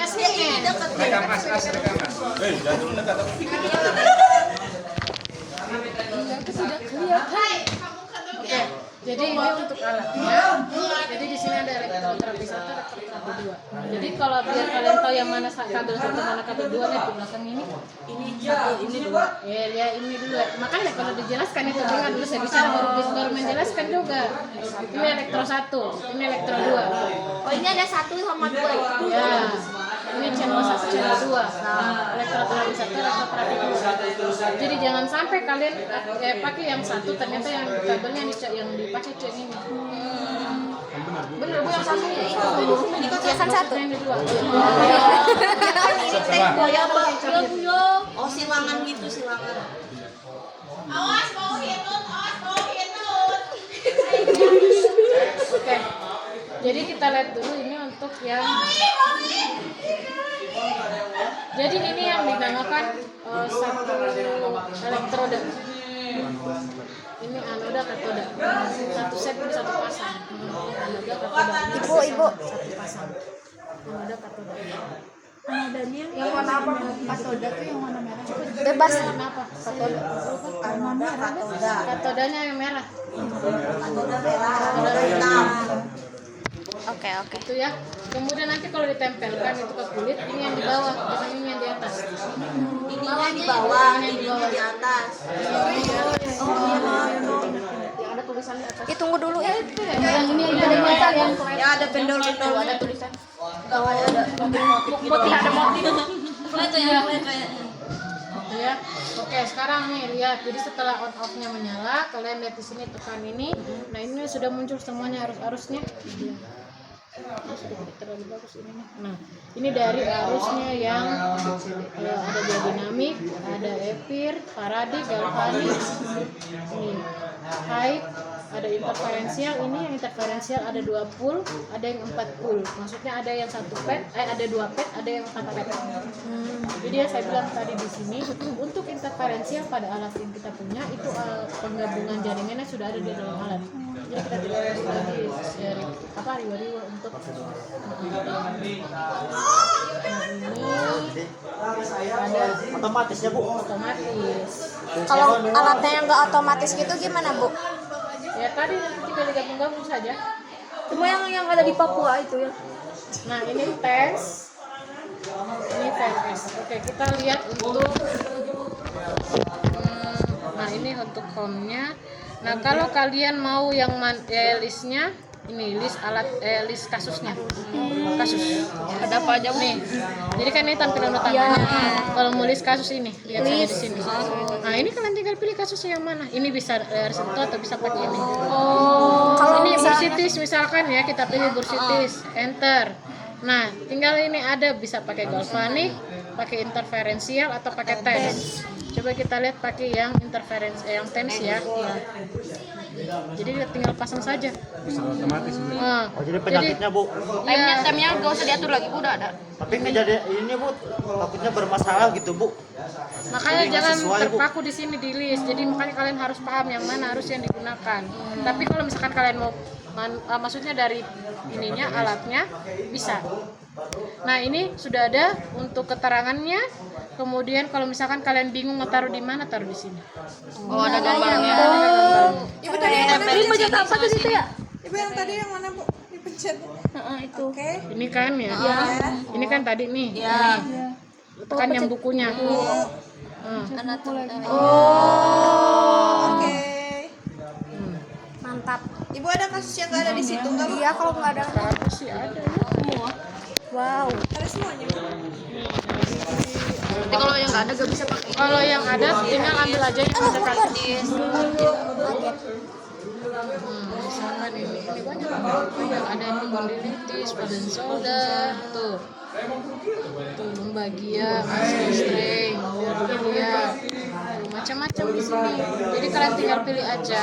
Kasih ini dekat. Rekam mas, rekam mas. Jangan dulu dekat. Sudah kelihatan. Oke, jadi ini untuk alatnya. Jadi di sini ada elektroterapi 1, elektroterapi 2. Jadi kalau biar kalian tahu yang mana kabel 1, mana kabel 2 nih di belakang ini. Ini 1, ini 2. Ya ini dulu. Makanya kalau dijelaskan itu dengar dulu saya bicara baru menjelaskan juga. Ini elektro 1, ini elektro 2. Oh ini ada 1 sama 2 ya? Ya. Ini channel 1, channel 2. Nah, elektroterapi 1, elektroterapi 2. Jadi jangan sampai kalian pakai yang 1 ternyata yang kabelnya yang dipakai cek ini. Bener Bu, yang satu ya itu. Ya kan 1. Yang kedua. Oh silangan gitu, silangan. Awas mau hitut, Oke. Jadi kita lihat dulu ini untuk yang jadi ini yang dinamakan satu elektroda. Ini anoda katoda. Satu set satu pasang. Anoda katoda. Ibu. Satu pasang. Anoda katoda. Anodanya Yang warna apa? Katoda tuh yang warna merah. bebas. Warna apa? Katoda. Anoda katoda. Katodanya yang merah. Katoda merah. Katoda hitam. Oke. Itu ya. Kemudian nanti kalau ditempelkan itu ke kulit, ini yang di bawah, bukan ini yang di atas. Ininya di bawah, ininya di atas. Yang ada tulisan di atas. Tunggu dulu ya. Yang ini ada metal yang Ya ada pendol-pendol. ada tulisan. Ada Putih ada motif. Itu ya. Gitu ya. Oke, sekarang nih lihat. Jadi setelah on off-nya menyala, kalian lihat di sini tekan ini. Nah, ini sudah muncul semuanya arus-arusnya. Terlalu bagus ini nih. Nah, ini dari arusnya yang ada diadinamik, ada epir, faradi, galvanik, ini high, ada interferensial. Ini yang interferensial ada 2 pul, ada yang 4 pul. Maksudnya ada yang 1 pad, ada 2 pad, ada yang 4 pad. Jadi ya saya bilang tadi di sini untuk interferensial pada alat yang kita punya itu penggabungan jaringannya sudah ada di dalam alat. Jadi kita tidak harus lagi riwa-riwa untuk ini ada otomatisnya Bu. otomatis. Kalau alatnya yang nggak otomatis gitu gimana Bu? Ya tadi tinggal digabung-gabung saja. Cuma yang ada di Papua itu ya. Nah ini tes, ini VMS. Oke kita lihat untuk nah ini untuk home-nya. Nah kalau kalian mau yang listnya, ini list alat list kasusnya, kasus ada apa aja nih. Jadi kan ini tampilan utamanya. Kalau mau list kasus ini lihat saja di sini. Nah ini kalian tinggal pilih kasusnya yang mana. Ini bisa reseto atau bisa pakai ini. Kalau ini bursitis misalkan ya, kita pilih bursitis, enter. Nah tinggal ini ada bisa pakai galvanik, pakai interferensial atau pakai TENS. Coba kita lihat pakai yang interferensi yang TENS ya. Jadi tinggal pasang saja. Otomatis. Oh jadi penyakitnya Bu. Temnya nggak usah diatur lagi, udah ada. Tapi kejadian ini Bu takutnya bermasalah gitu Bu. Makanya Jadi jangan sesuai, Bu. terpaku di sini di list. Jadi makanya kalian harus paham yang mana harus yang digunakan. Tapi kalau misalkan kalian mau maksudnya dari ininya alatnya bisa. Nah ini sudah ada untuk keterangannya. Kemudian kalau misalkan kalian bingung mau taruh di mana, taruh di sini. Oh ada gambarnya. Ibu tadi yang mana Ini baca apa tuh itu ya? Ibu yang tadi yang mana Bu? Dipencet. Itu. Oke. Ini kan ya. Ini kan tadi nih. Ya. Tekan yang bukunya. Oke. Mantap. Ibu ada kasus yang nggak ada di situ nggak Bu? Iya kalau nggak ada. Apa sih ada ya? Wow. Ada semuanya Bu. Tapi kalau yang nggak ada nggak bisa pakai. Kalau yang ada tinggal ambil aja yang mendekati. Misalkan ini banyak yang ada yang kondilitis, badan solder, tuh lembagia, string, lihat macam-macam di sini. Jadi kalian tinggal pilih aja.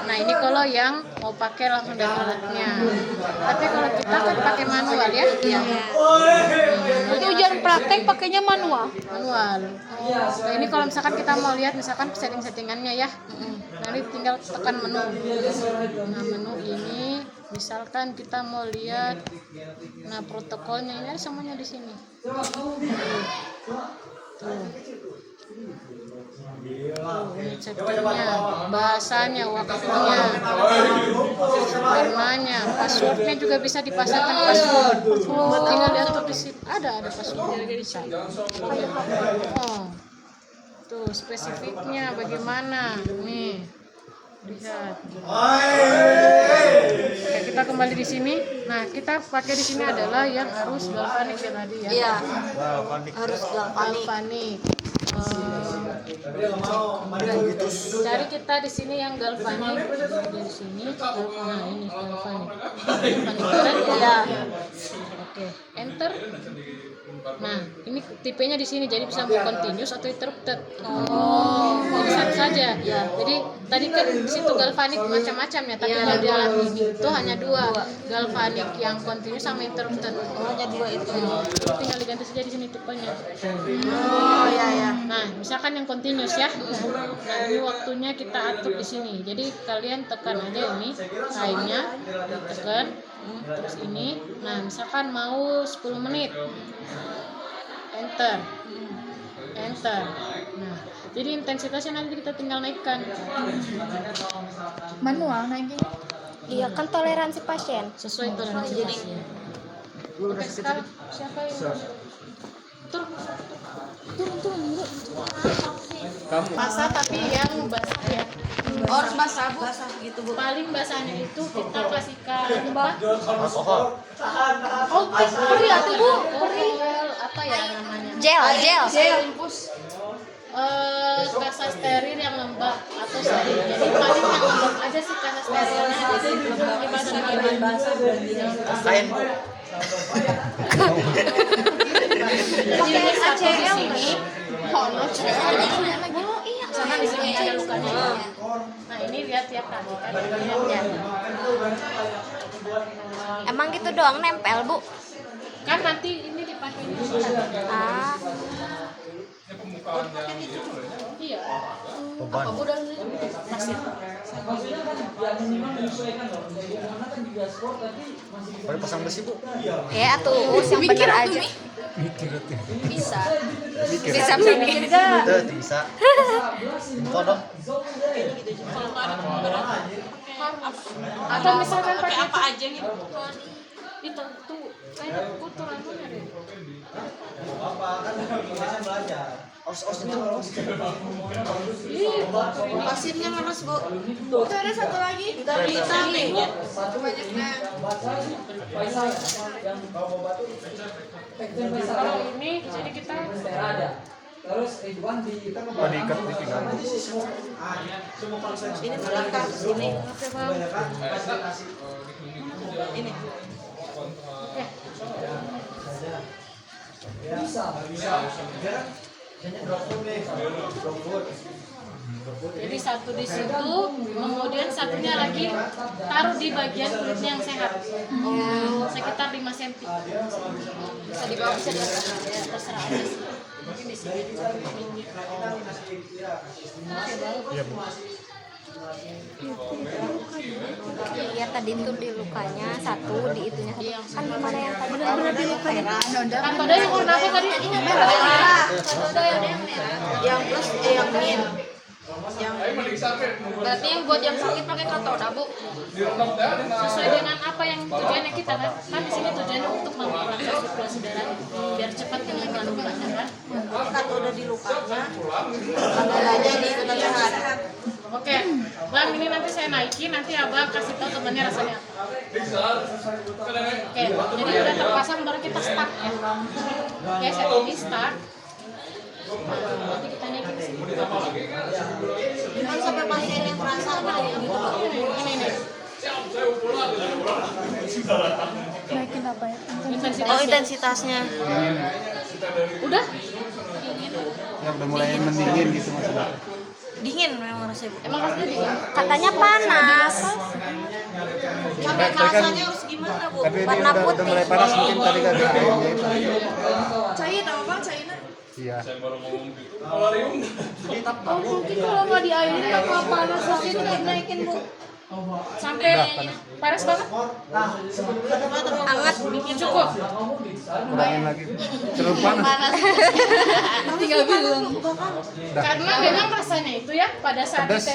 Nah ini kalau yang mau pakai langsung dari alatnya. Tapi kalau kita kan pakai manual ya. Iya. Ini ujian praktek pakainya manual. Manual. Nah ini kalau misalkan kita mau lihat misalkan setting-settingannya ya. Nanti tinggal tekan menu. Nah menu ini Misalkan kita mau lihat, nah protokolnya ini ada semuanya di sini. Tuh. Ini settingnya, bahasanya, waktunya, warnanya, passwordnya juga bisa dipasangkan password. Tinggal diatur di sini. Ada passwordnya bisa. Oh, tuh spesifiknya bagaimana? Nih, lihat. Oke, kita kembali di sini. Nah, kita pakai di sini adalah yang arus galvanik ya tadi ya. Iya, Panik. harus galvanik. Galvanik. Cari kita di sini yang galvanik, di sini. Nah, ini galvanik. Galvanik keren ya. Oke, enter. Nah, ini tipenya di sini, jadi bisa mau continuous atau interrupted. Jadi satu saja. Jadi tadi kan di situ galvanik macam-macam ya, tapi kalau di alat ini itu hanya dua, galvanik yang continuous sama interrupted. Hanya dua itu. Tinggal diganti saja di sini tipenya. Oh iya ya. Nah, misalkan yang continuous ya. Nah, ini waktunya kita atur di sini. Jadi kalian tekan aja ini time-nya, tekan terus ini. Nah, misalkan mau 10 menit. Enter. Nah, jadi intensitasnya nanti kita tinggal naikkan. Manual naikin. Iya kan toleransi pasien. Sesuai toleransi pasien. Oke, sekarang siapa yang turun Kamu. basah tapi yang basah ya. Oh, harus basah bu. Basah gitu bu. Paling basahnya itu kita kasihkan apa? Alkohol. Oh, perih atau bu? Perih apa ya namanya? Gel. Kasa steril yang lembab atau steril. Jadi paling yang lembab aja sih kasa sterilnya. Jadi badan basah. Kain. Jadi ini satu di sini. Sama di sini ada lukanya. Nah, ini lihat ya Kak. Lihat ya. Emang gitu doang nempel, Bu? Kan nanti ini dipakai di sini. Ah, Iya. Beban. Udah masih. Boleh pasang besi, Bu? ya tuh yang bener aja. Bisa. Bisa mikir gak? Tuh, bisa. Info dong. Atau misalkan pakai apa aja gitu. itu tuh kayak kotor anunya deh. Pasirnya harus bu. Itu ada satu lagi. Hitam nih. Banyaknya. Kalau ini jadi kita Oh, diikat di pinggang. Ini melangkah ini. Ini. jadi satu di situ, kemudian satunya lagi taruh di bagian kulitnya yang sehat. Sekitar 5 cm. Bisa di bawah, bisa di atas, ya terserah aja sih. Mungkin di sini. Iya, Bu. Iya tadi tuh di lukanya satu, di itunya satu. Kan mana yang tadi bener-bener di lukanya? Katoda yang warna apa tadi? Merah. Yang plus yang min. Yang Berarti yang buat yang sakit pakai katoda, Bu. Sesuai dengan apa yang tujuannya kita kan? Kan di sini tujuannya untuk mengurangi sirkulasi darah biar cepat menghilangkan lukanya kan. kata udah di lukanya. Kameranya di sudah sehat. Oke, Bang ini nanti saya naikin, nanti Abang kasih tahu temannya rasanya apa. Oke, jadi udah terpasang baru kita start ya. Oke, saya ini start. Nah, nanti kita naikin sini. Kan sampai pasien yang terasa apa gitu. Ini. Naikin apa ya? Intensitasnya. Intensitasnya. Udah? Ya udah mulai mendingin gitu maksudnya. Dingin memang rasanya. Emang rasanya dingin? Katanya panas. Sampai rasanya harus gimana bu? Tapi ini Warna udah putih. mulai panas mungkin tadi gak ada airnya itu. Cair apa bang? Cairnya? Iya. Oh mungkin kalau nggak diairin bakal panas. Terus itu dinaikin bu. Sampai panas banget. Anget. Cukup. Kurangin lagi. Terlalu panas. Tinggal bilang. Karena memang rasanya itu ya pada saat Pedas,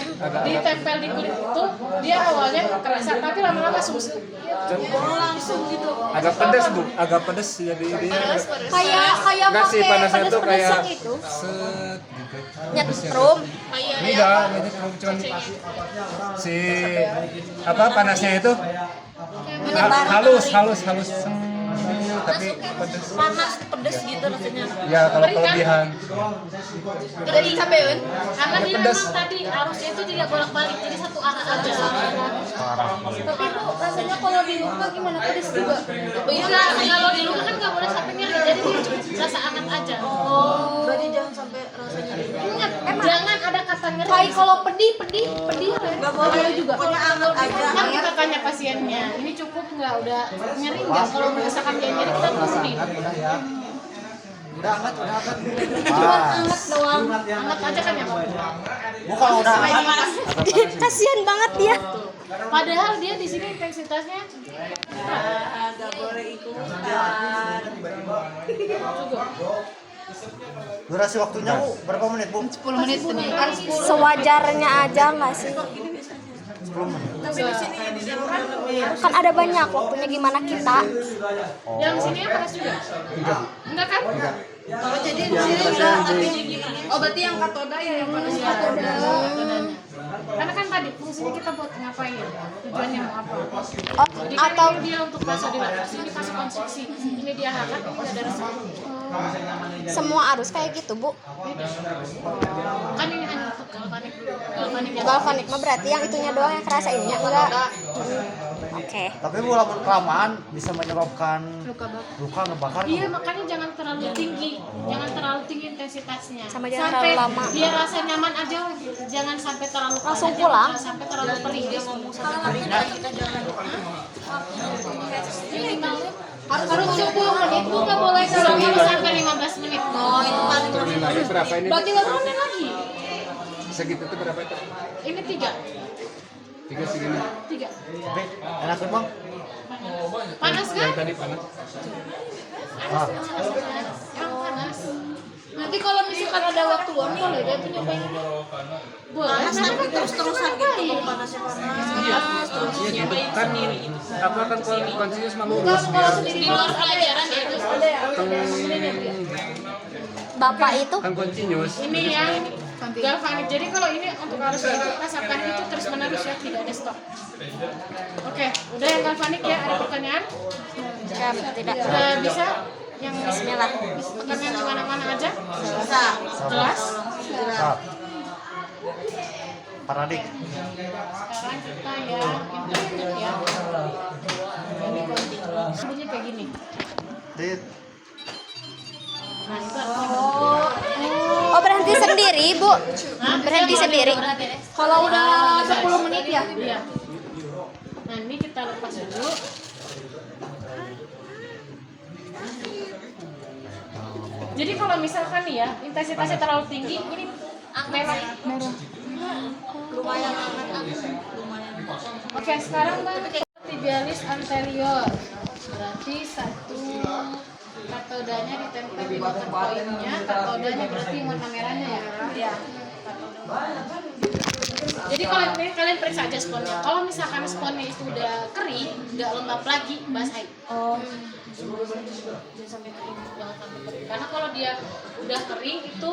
ditempel di kulit itu dia awalnya kerasa tapi lama-lama susu. Langsung gitu. Agak pedas Bu, agak pedas jadi dia. Kayak Enggak sih, pakai panasnya tuh pedes-pedes kayak yang itu. set gitu. Nyetrum. Enggak cuman si apa panasnya itu halus tapi pedas. Panas, pedes gitu rasanya. Ya kalau kelebihan. Udah dicapein. Karena Agak dia pedas. memang tadi arusnya itu tidak bolak-balik jadi satu arah aja. Tapi Bu, rasanya kalau di luka gimana? Pedes juga. Enggak, kalau di luka kan nggak boleh sampai nyeri jadi dia cuma rasa hangat aja. Berarti jangan sampai rasanya Ingat, jangan ada kata nyeri. Kayak kalau pedih nggak boleh juga. Pokoknya anget aja. Kan kita tanya pasiennya, ini cukup nggak? Udah nyeri nggak? Kalau misalkan dia nyeri kita turunin. Udah angkat. Anget doang, anget aja kan ya. Bukan udah angkat. Kasihan banget dia. Padahal dia di sini intensitasnya Nggak boleh ikutan. Durasi waktunya Bu, berapa menit Bu? 10 menit beneran 10. Sewajarnya aja nggak sih? 10 menit. Tapi di sini Kan ada banyak waktunya gimana kita. yang sini panas juga. Enggak kan? kalau jadi di sini udah Oh, berarti yang katoda ya yang panas katoda. Karena kan tadi fungsinya kita buat ngapain? Tujuannya mau apa? Oh, Jadi kan atau ini dia untuk vasodilatasi, ini vasokonstriksi, ini dia hangat, ini ada rasa. semua arus kayak gitu, Bu. Kan ini hanya untuk galvanik, galvaniknya. Galvanik mah berarti yang itunya doang yang kerasa ininya enggak. Oke. Tapi Bu, lamun kelamaan bisa menyebabkan luka ngebakar. Iya, makanya jangan terlalu tinggi, jangan terlalu tinggi intensitasnya. Sama jangan sampai terlalu lama. dia rasa nyaman aja, jangan sampai terlalu Langsung panas, pulang. jangan sampai terlalu perih. Dia ngomong harus 10 menit, itu nggak boleh kalau sampai 15 menit. oh itu paling Turunin lagi berapa ini? Berarti turunin lagi. Segitu tuh berapa itu? Ini 3. 3 segini. 3. Tapi enak tuh Bang. Panas kan? Yang tadi panas. Ah, Yang panas. Nanti kalau misalkan ada waktu luang boleh deh tuh nyobain. Boleh. panas Karena tapi kan terus-terusan gitu. Kalau panasnya panas, terus nyobain Kan apa kan konsinyus mah lurus Kalau dia. sendiri di luar pelajaran ya itu ada ya. Bapak itu Kan konsinyus. ini yang galvanik. Jadi kalau ini untuk arus itu rasakan itu terus menerus ya, tidak ada stop. Oke, udah yang galvanik ya, ada pertanyaan? ya, tidak. Udah bisa? Yang Bismillah. pertanyaan di mana-mana aja? bisa. Jelas? siap. Paradik. Sekarang kita ya internet ya. Ini kontinus. Bunyi kayak gini. Tit. Nah, itu artinya Oh, berhenti sendiri, Bu. Berhenti sendiri. Kalau udah 10 menit ya. Iya. Nah, ini kita lepas dulu. Jadi kalau misalkan nih ya, intensitasnya terlalu tinggi, ini merah. Lumayan hangat. Oke, sekarang Mbak, tibialis anterior. Berarti satu katodanya ditempel di bawah koinnya, katodanya berarti warna merahnya ya. Iya. Jadi kalau ini kalian periksa aja sponnya. Kalau misalkan sponnya itu udah kering, nggak lembab lagi, basahin. Jangan sampai kering, jangan sampai kering. Karena kalau dia udah kering itu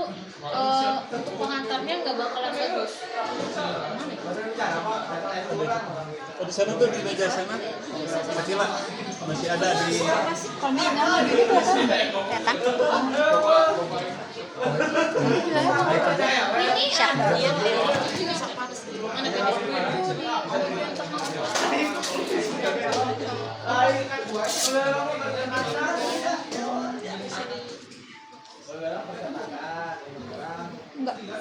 untuk pengantarnya nggak bakalan bagus. Di sana tuh di meja sana. Kecilan masih ada di Kelihatan. Mana beda?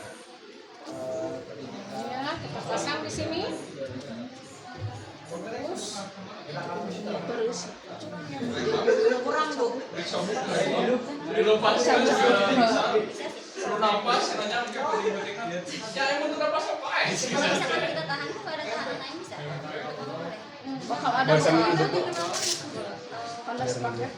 Ya, kita pasang di sini. Kurang Bu. misalkan kita tahan tuh ada tahanan lain bisa. Bakal ada panas pakai.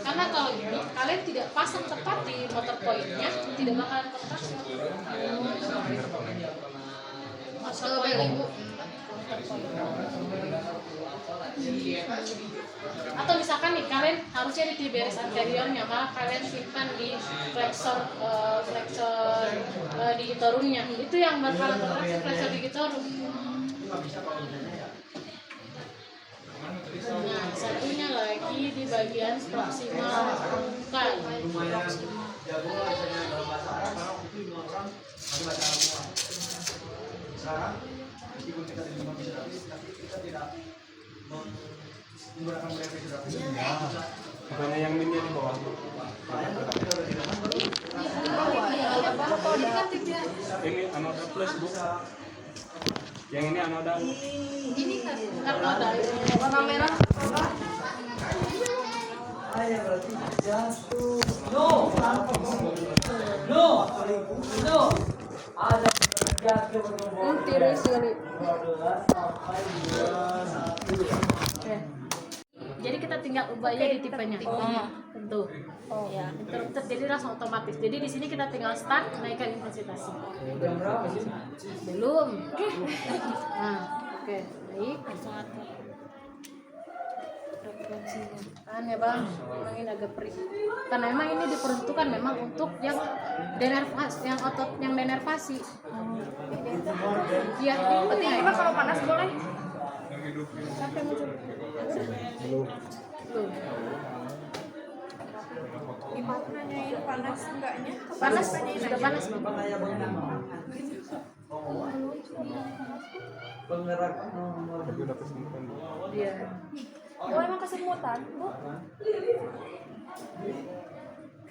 Karena kalau ini kalian tidak pasang tepat di motor poinnya, tidak bakalan kontraksi. Motor poin ibu. Atau misalkan nih kalian harusnya di T-baris anteriornya, malah kalian simpan di flexor digitorumnya. Itu yang bakalan kontraksi flexor digitorum. Nah, satunya lagi di bagian proksimal bukan. Bukannya yang ini di bawah. Ini anoda plus bu. Yang ini anoda. Ini kan anoda warna merah. Tiris sekali. Jadi kita tinggal ubah aja di tipenya. Tentu. Oh ya. Interrupted jadi langsung otomatis. Jadi di sini kita tinggal start naikkan intensitasnya. Belum. Nah, oke. Baik. Kan ya bang, memang ini agak perih. Karena memang ini diperuntukkan memang untuk yang denervasi, yang otot yang denervasi. Iya, ini penting. Ini kalau panas boleh. Sampai muncul. Belum. Nanyain panas enggaknya? Panas, sudah panas bang. Tapi udah kesemutan. Iya. Oh emang kesemutan, Bu?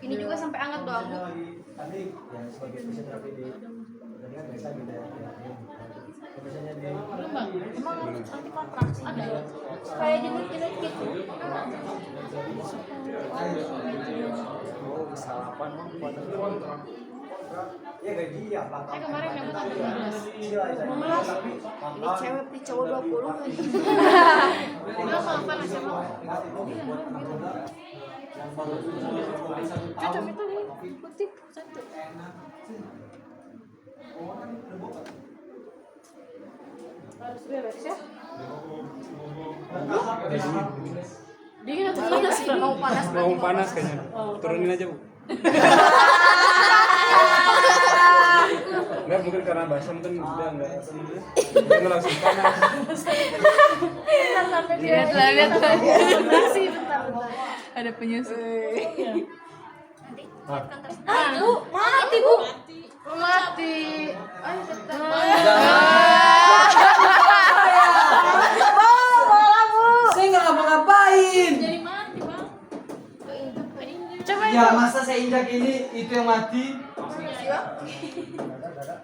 Ini juga sampai hangat doang bu. Belum bang. Emang nanti kontraksi ada ya? Kayak jenut-jenut gitu. Salapan mah pada Kemarin yang betul 15. Ini cewek di cowok 20. Enggak kalau panas ya bang. Cocok itu nih, putih satu. Harus beres ya. Dingin atau panas? Mau panas mau panas kayaknya. Turunin aja bu. Enggak mungkin karena basah mungkin udah enggak langsung panas. Bentar sampai dia. Lihat kontraksi bentar. Ada penyusul. Bu, mati bu. Mati. Ayo Saya nggak ngapa-ngapain. jadi mati bang. Coba Ya masa saya injak ini itu yang mati.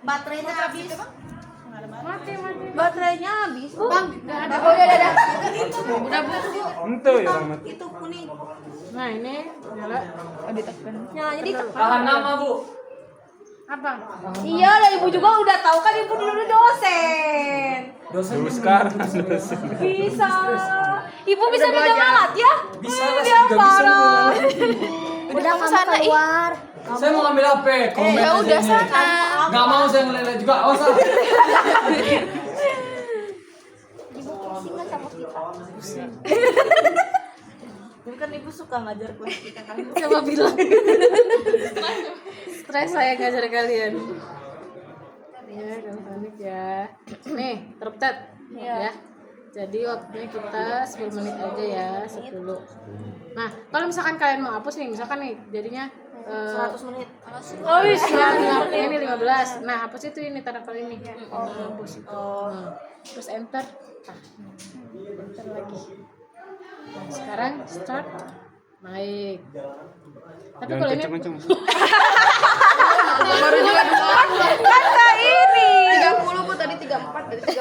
Baterainya habis. mati. Baterainya habis. Bang, nggak ada. Oh ya udah. Udah bu. Ente ya orang mati. Itu kuning. Nah ini nyala. Nyalanya ditekan. Tahan nama bu. Apa? Iya lah ibu juga udah tahu kan ibu dulu dosen. Dosen Dulu sekarang dosen. Bisa. Ibu bisa megang alat ya? Bisa lah, Dia saya juga bisa, parah. Bu. Udah kamu keluar. Saya mau ngambil HP. Komen Ya aja udah ini. sana. Nggak mau saya ngeliat juga. Oh salah. Ibu pusingan sama kita. Bukan ibu suka ngajar kelas kita kan. Coba bilang. Stres saya ngajar kalian. Ya, jangan panik ya. Nih, teruptet. Ya. Jadi waktunya kita 10 menit aja ya, 10. Nah, kalau misalkan kalian mau hapus nih, misalkan nih jadinya 100 menit. Oh iya, ini 15. Nah, hapus itu ini tanda kali ini. Hapus itu. Terus enter. Enter lagi. Nah, sekarang start naik. Tapi kalau ini Baru juga 2. Kata ini. 30 Bu tadi 34 dari 30.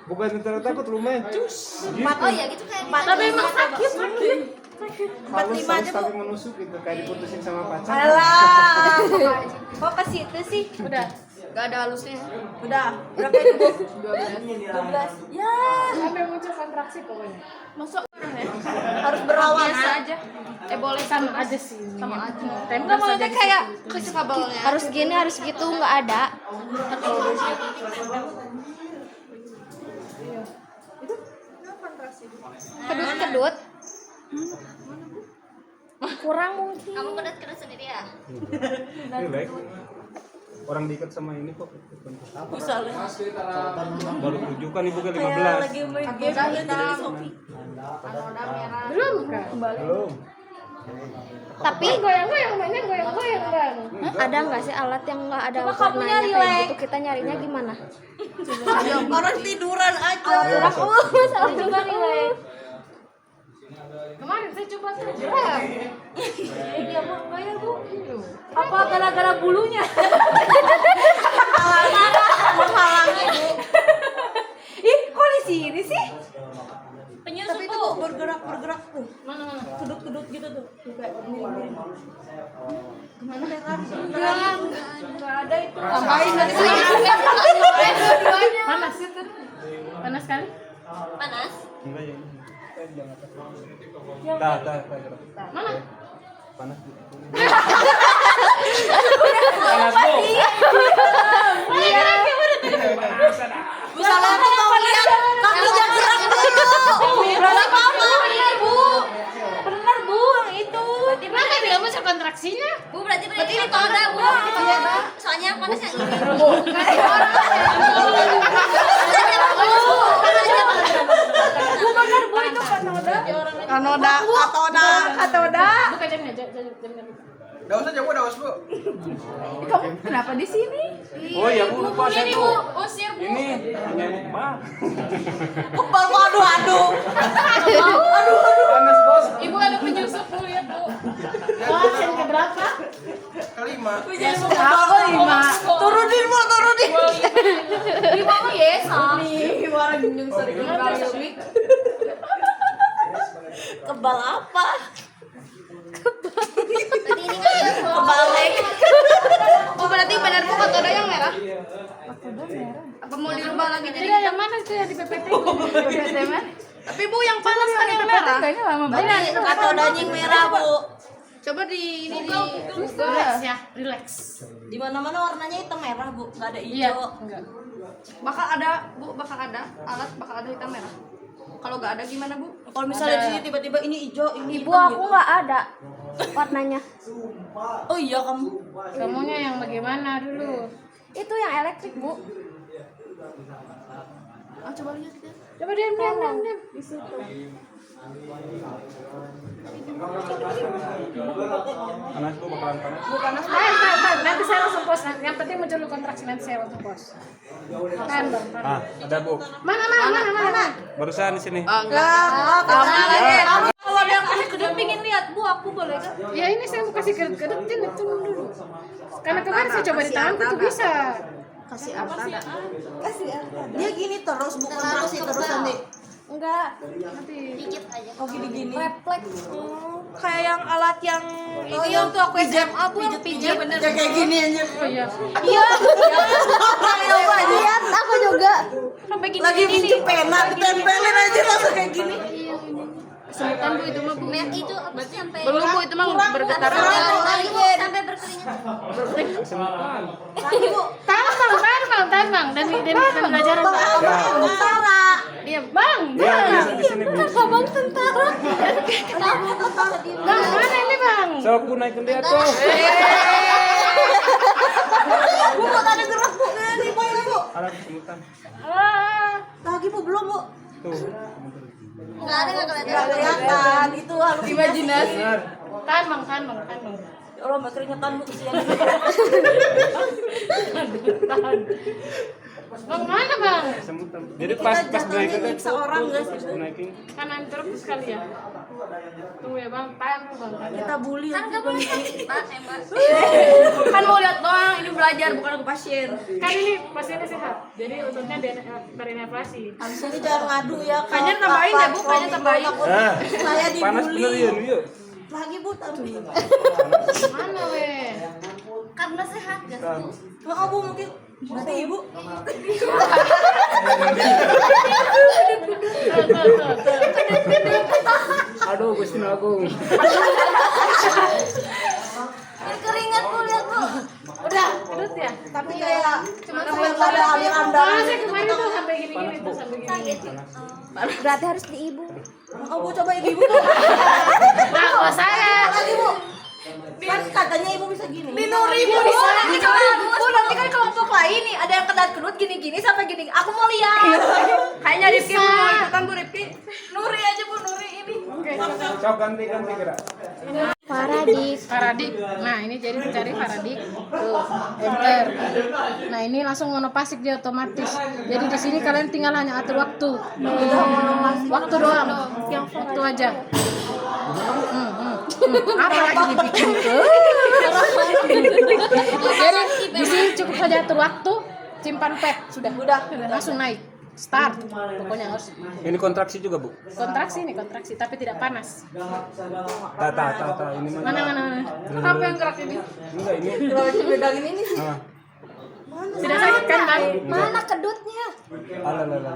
Bukan tentara takut lumayan cus. Oh iya gitu kayak tapi emang sakit. 45 aja Bu. Tapi menusuk gitu kayak diputusin sama pacar. Alah. Kok ke situ sih? Udah. Gak ada halusnya. Udah. Berapa itu Bu? 12. Ya. Sampai muncul kontraksi pokoknya. Masuk harus berawal aja. Boleh sama aja sih. Sama aja. Enggak maksudnya kayak klik kabelnya. Harus gini, harus gitu, nggak ada. Kedut-kedut. Kurang mungkin. Kamu kedut-kedut sendiri ya? Relax. Orang diikat sama ini kok. Bisa lah. Baru tujukan ibu ke 15. Lagi main game hitam. Belum kan? Belum. Tapi Goyang-goyang mainnya goyang-goyang kan. ada nggak sih alat yang nggak ada Coba kamu warnanya nyari, kayak Lek. gitu? Kita nyarinya gimana? Orang tiduran aja. Masalah juga nih, Lek. Kemarin saya coba tuh. Dia mau bayar Bu. Apa gara-gara bulunya? Menghalangi Bu. Ih, kok di sini sih? Penyusup tapi itu Bu bergerak tuh. Mana? Kedut-kedut gitu tuh. Kayak miring-miring. Gimana Heran? Enggak ada itu. Tambahin nanti Panas itu. Panas sekali. panas. Enggak ya. Tah. Mana? Panas. Bu salah tuh mau lihat kakinya gerak dulu. Berarti mama Bu. Benar Bu yang itu. Mana dia muncul kontraksinya? Bu berarti ini toda Bu. Soalnya yang panas yang ini. Bu benar Bu itu kanoda. Katoda. Buka jamnya, jamnya. Daus aja, Bu, daus, Bu. Kamu kenapa di sini? Oh ya Bu lupa saya Ini Bu. Bu, usir Bu. Ini nyanyi mah. Kebal aduh. Panas bos. Ibu ada penyusup Bu ya Bu. Pasien ke berapa? Kelima. Apa 5? Turunin Bu, turunin. 5 mah Yesa. Nih, warna gunjung sering kali. Kebal apa? Berarti ini kan Kebalik. Oh berarti benar Bu katoda yang merah? Apa mau dirubah lagi jadi Tidak, yang mana itu yang di PPT? PPT mah? Tapi Bu yang panas kan yang merah. Kayaknya lama banget. Katodanya yang merah Bu. Coba di ini di Relax ya, relax. di mana-mana warnanya hitam merah Bu, nggak ada Iya, hijau. enggak. Bakal ada Bu, bakal ada alat bakal ada hitam merah. Kalau nggak ada gimana Bu? Kalau misalnya di sini tiba-tiba ini hijau, ini ibu hitam aku gitu. nggak ada warnanya. Oh iya kamu. Kamunya yang bagaimana dulu? Itu yang elektrik, Bu. Ah coba lihat ya. Coba diam. Di situ. Panas Bu bakalan panas. Tahan. Nanti saya langsung post. Yang penting muncul dulu kontraksi, nanti saya langsung post. Tahan, Bang. Ah, ada Bu. Mana? Barusan di sini. Enggak, kamu lagi. Kalau ada yang kedua pingin lihat Bu, aku boleh kan? Ya ini saya mau kasih kedetin itu dulu. Karena kemarin saya coba di tanganku tuh bisa. Kasih apa? Kasih apa? Dia gini terus bukan kontraksi terus nanti. Enggak. Dikit aja. Oh gini-gini. Refleks. Kayak yang alat yang ini yang tuh aku SMA Bu, yang pijat bener. Kayak gini aja. Oh iya. Iya. Lihat aku juga. Sampai gini. Lagi minjem pena, ditempelin aja langsung kayak gini. Kesemutan Bu itu mah Bu. Itu berarti sampai Belum Bu, itu mah bergetar. sampai berkeringat. Kesemutan. Lagi Bu. Tahan bang. Dan belajar Tentara. Iya bang. Ya, biasa di sini Bu. Abang tentara. Bang mana ini bang? Sok Bu naikin dia tuh. Bu, ada gerak Bu. Ini Bu, Bu. Alat kesemutan. Lagi Bu, belum Bu. Tuh. Enggak ada enggak kelihatan. Nggak kelihatan. Itu harus imajinasi. Benar. Tahan bang. Ya Allah, mbak keringetan bu kesian. Tahan. Bang mana bang? Semutan. Jadi pas naikin teh. Seorang nggak sih bu? Naikin. Kanan terus sekali ya. Tunggu ya bang, tahan bang. Kita bully. Kan gak boleh Mbak. Kan mau lihat doang, ini belajar bukan aku pasien. Kan ini pasiennya sehat, jadi ototnya terinflasi. Habis ini jangan ngadu ya. Kayaknya tambahin ya, Bu, kayaknya tambahin. Ah, Saya panas bener dibully. ya, yuk. Lagi bu tapi. Mana weh? Karena sehat gak sih? Maaf bu mungkin. Berarti ibu. Aduh, Gusti Agung. Keringat bu lihat bu. Udah, terus ya. Tapi kayak cuma ada aliran darah. Masa kemarin tuh sampai gini-gini tuh sampai gini. Berarti harus di ibu. Oh bu coba ibu. Nah, kalau saya Lagi bu. Kan katanya ibu bisa gini. Nuri Bu, nanti kan kelompok lain nih, ada yang kedat kedut gini-gini sampai gini. Aku mau lihat. Kayaknya Rifki mau ikutan Bu Rifki. Nuri aja Bu, Nuri ini. Sok ganti gerak. Paradik. Nah, ini jadi mencari paradik. Tuh, enter. Nah, ini langsung monopasik dia otomatis. Jadi di sini kalian tinggal hanya atur waktu. Waktu doang. Waktu aja. Apa lagi dibikin tuh? Jadi di sini cukup saja atur waktu, simpan pet, sudah langsung naik. Start. Pokoknya harus Ini kontraksi juga, Bu. kontraksi tapi tidak panas. Ta ini Mana. Kenapa yang gerak ini? Enggak ini. Pegangin ini. Ah. Tidak sakit kan, Bang? Mana kedutnya? Alah.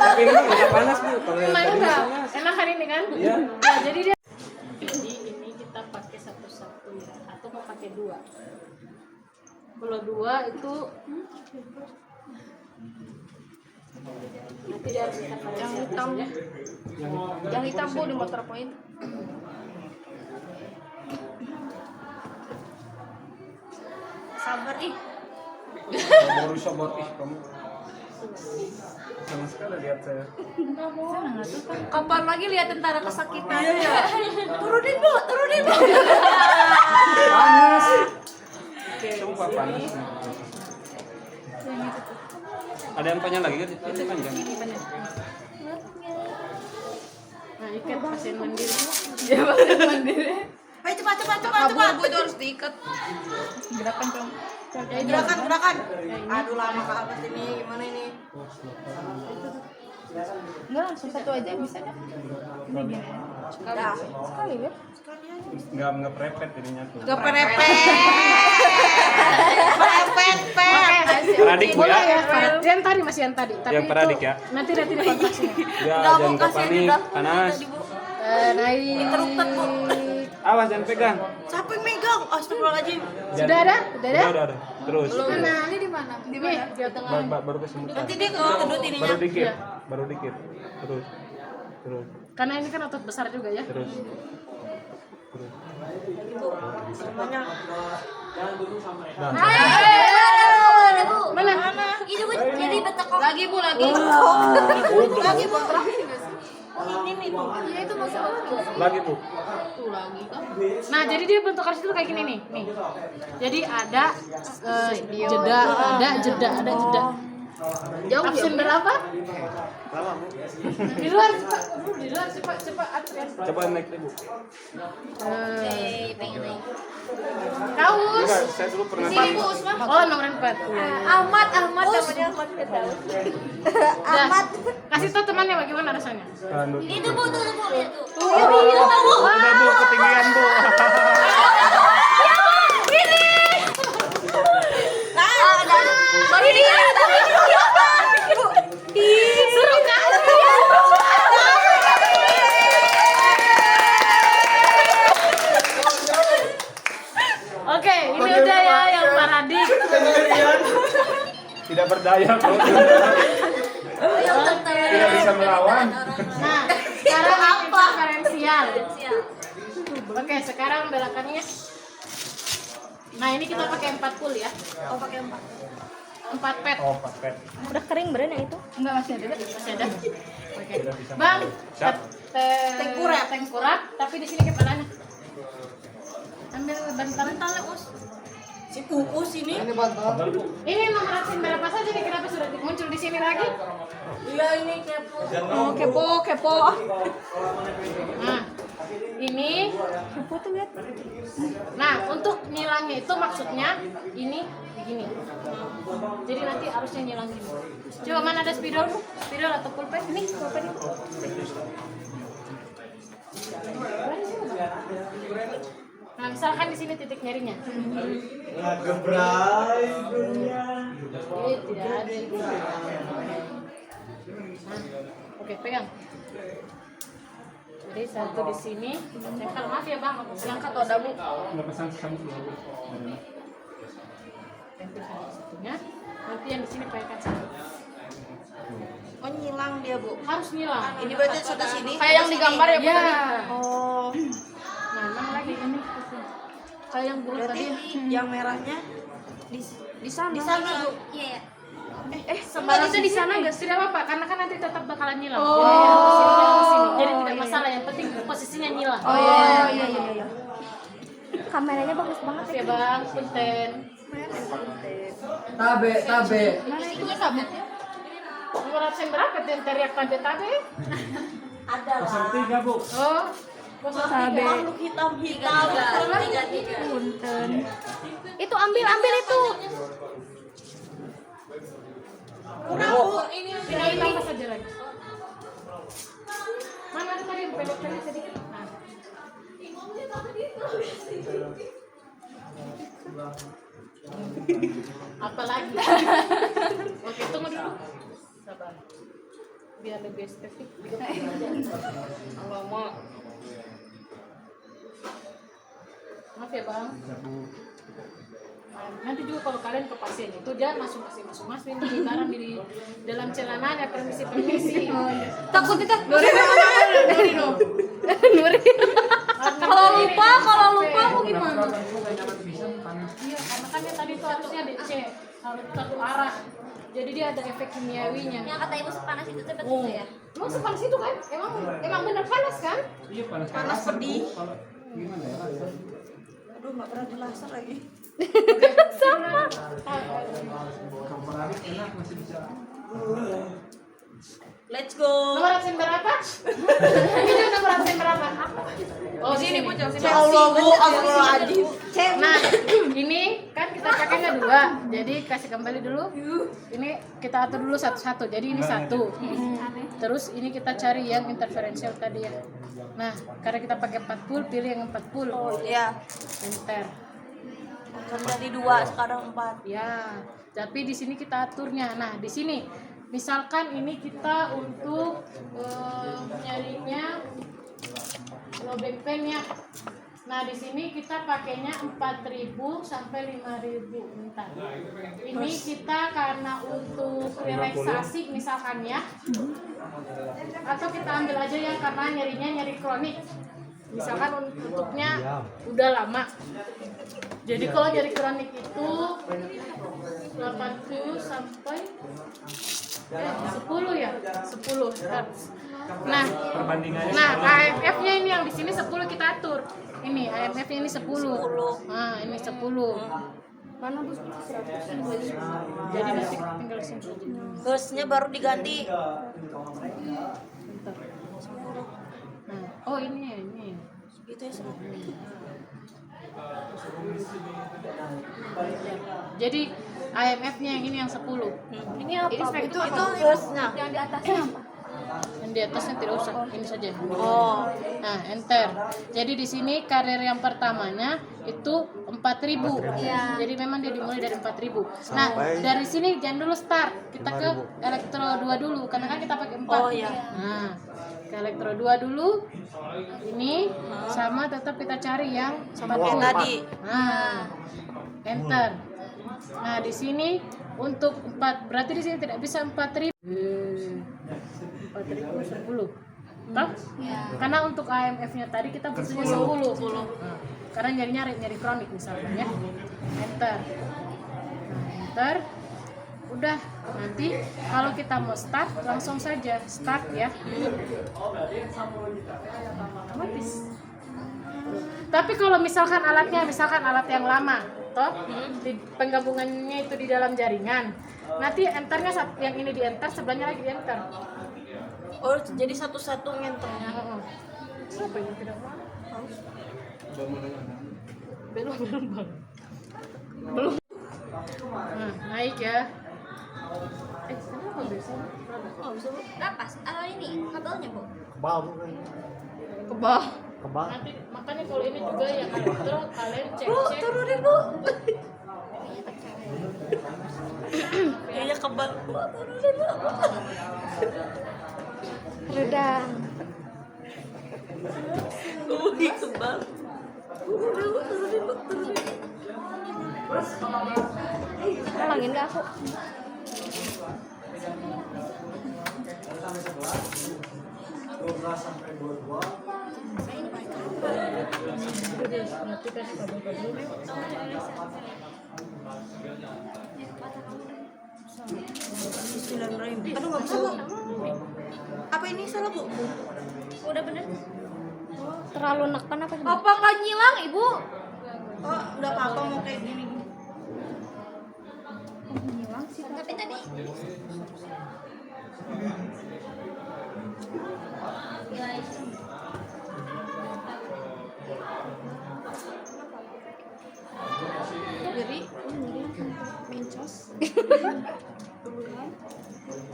Tapi ini enggak panas, Bu. Kalau yang Main tadi enggak? panas. Enak hari ini kan? Iya. Nah, jadi dia ini kita pakai satu-satu ya, atau mau pakai dua. Kalau dua itu nanti dia harus kita pakai yang hitam ya. Yang hitam Bu di motor poin. Sabar ih. Baru sobot kamu. Sama sekali lihat saya. Kapan lagi lihat tentara kesakitan? Turunin bu. Panas. Sumpah panas. Ada yang panjang lagi kan? Itu panjang. Nah, ikat pasien mandiri. Ayo cepat. Bu itu harus diikat. Gerakan kamu. Gerakan. Aduh lama banget ini. Gimana ini? Enggak langsung satu aja bisa dah. Dah. Sekali ya. Enggak prepet jadinya tuh. Keperepet. Paradik Bu Boleh ya. ya, yang tadi masih yang tadi. Tapi Yang paradik itu ya. nanti di kontraksinya. Ya, jangan panik, panas. Naik. Awas jangan pegang. Siapa yang megang? Astagfirullahaladzim. Sudah ada? Udah. Terus. Mana? Ini di mana? Di mana? Di tengah. Baru kesemutan. Nanti dia kalau kedut ininya. Baru dikit. Terus. Karena ini kan otot besar juga ya. Terus. Semuanya. Mana? Itu Bu jadi betekok. Lagi Bu lagi. Lagi bu. Oh ini nih bu. Iya itu masuk. Lagi Bu. Nah, jadi dia bentuk kasus itu kayak gini nih. Jadi ada jeda. Jauh absen berapa? Lama, Bu. Di luar cepat atur ya. Coba naik deh Bu. Pengen naik. Kaus. Enggak, saya dulu pernah Sini Bu Usma. Oh, nomor 4. Ahmad namanya Ahmad Firdaus. Ahmad. Kasih tau temannya bagaimana rasanya. Itu Bu tuh Bu lihat tuh. Udah Bu, ketinggian Bu. Seru kan? Oke, ini udah ya yang paradik. Tidak berdampak. percaya kalau tidak bisa melawan. Nah, sekarang apa? Diferensial. Oke, sekarang belakangnya. Nah, ini kita pakai 40 ya. Oh, pakai 4. 4 pet. Oh, paket. Udah kering beren yang itu? Enggak, masih ada. Masih ada. Oke. Tidak bisa Bang, Siap. tengkurap, tapi di sini kepalanya. Ambil bantal. Si Uus ini. Ini bantal. Padahal, Bu, Ini nomor absen berapa saja nih, kenapa sudah muncul di sini lagi? Iya, ini kepo. Oh, kepo. Nah, ini. Nah, untuk nyilangnya itu maksudnya ini begini. Jadi nanti harusnya nyilang gini. Coba mana ada spidol? Spidol atau pulpen? Ini pulpen itu. Nah, misalkan di sini titik nyarinya. Gebrai. Tidak ada itu. Nah, oke, pegang. Jadi satu di sini. Tempel, maaf ya bang, aku yang kata ada bu. nggak pesan sama dulu. Tempel satunya. Nanti yang di sini pakai kaca. Oh, nyilang dia, Bu. Harus nyilang. Ini berarti sudah sini. Kayak yang digambar ya, Bu? Ya. Oh, Nah, mana lagi ini? Kayak yang bulat berarti tadi. yang merahnya Di sana. di sana, Bu. Iya. Sebenarnya itu di sana nggak sih, tidak apa-apa, karena kan nanti tetap bakalan nyilang. Oh. Jadi yang kesini, yang kesini. Jadi tidak masalah, yang penting posisinya nyilang. Oh iya. Kameranya bagus banget Maaf ya bang, punten. Tabe. Mana itu sabut? Nomor absen berapa tuh yang teriak tabe-tabe? Ada lah. 03, Bu. Oh, Tabe. Makhluk hitam. 3. Punten. itu ambil itu Tinggal ditambah saja lagi. Mana ada tadi yang pendek-pendek sedikit? Nah. Apa lagi? Oke, tunggu dulu. Sabar. Biar lebih estetik. Alamak. Maaf ya bang. Nah, nanti juga kalau kalian ke pasien itu dia masuk di barang di dalam celananya, permisi. Takut itu. Nuri. Kalau lupa mau gimana? Iya, karena kan yang tadi itu harusnya DC, harus satu arah. Jadi dia ada efek kimiawinya. yang kata ibu sepanas itu betul Oh, ya. emang sepanas itu kan? Emang benar panas kan? Iya, Panas pedih. Kalau gimana ya? Aduh, nggak pernah di laser lagi. Sama. Komparatif enak masih bisa. Let's go. Nomor absen berapa? Ini nomor absen berapa? Oh, sini Bu, Ya Allah, Bu, astagfirullahaladzim. Nah, ini kan kita pakainya 2. Jadi kasih kembali dulu. Ini kita atur dulu satu-satu. Jadi ini 1. Terus ini kita cari yang interferensial tadi ya. Nah, karena kita pakai 40, pilih yang 40. Ya, Enter. kan dari 2 sekarang 4. Ya, tapi di sini kita aturnya. Nah, di sini misalkan ini kita untuk nyarinya lobeng pennya. Nah, di sini kita pakainya 4.000 sampai 5.000. Bentar. Ini kita karena untuk relaksasi misalkan ya. Atau kita ambil aja yang karena nyari kronik. Misalkan untuknya udah lama. Jadi kalau nyari kronik itu 80 sampai 10 ya, 10 Hz. Nah, Perbandingannya AMF-nya ini yang di sini 10 kita atur. Ini AMF-nya ini 10. Nah, ini 10. Mana Bu? 100. Jadi nanti tinggal sini. Gasnya baru diganti. Bentar. Nah, oh ini. Gitu ya, semua. Jadi AMF-nya yang ini yang 10. Ini apa? Ini spektrum Itu apa? gasnya. Yang di atasnya apa? Yang di atasnya tidak usah, ini saja. Oh, Nah, enter. Jadi di sini karir yang pertamanya itu 4.000. Jadi memang dia dimulai dari 4.000. Nah, dari sini jangan dulu start. Kita ke elektro 2 dulu karena kan kita pakai 4. Oh, iya. Nah, ke elektro 2 dulu. Ini sama tetap kita cari yang 40. yang tadi. Nah, enter. Nah, di sini Untuk 4 berarti di sini tidak bisa 4.000. 4.010. Toh? Karena untuk AMF-nya tadi kita butuhnya 10. Nah, karena nyari kronik misalnya ya. Enter. Nah, enter. Udah, nanti kalau kita mau start langsung saja start ya. Otomatis. Tapi kalau misalkan alat yang lama, toh di penggabungannya itu di dalam jaringan. Nanti enternya yang ini di enter, sebelahnya lagi di enter. Oh, jadi satu-satu ngenternya. Siapa yang tidak mau? Belum bang. Belum. Nah, naik ya. Kenapa biasanya? Oh, bisa Bu. Apa? Ini kabelnya, Bu. Kebal bu kayaknya. Kebal. Kebal. Nanti makanya kalau ini juga yang elektro kalian cek. Turunin Bu. Kayaknya kebal. Bu, turunin Bu. Redang. Wih, kebal. Turunin Bu, turunin Bu, turunin. Tolongin gak aku? Bismillahirrahmanirrahim. Aduh, nggak bisa Bu. Apa ini salah Bu? Udah bener. Terlalu neken apa gimana? Apa nggak nyilang Ibu? Oh, udah apa-apa mau kayak gini. Tapi tadi Jadi mencos.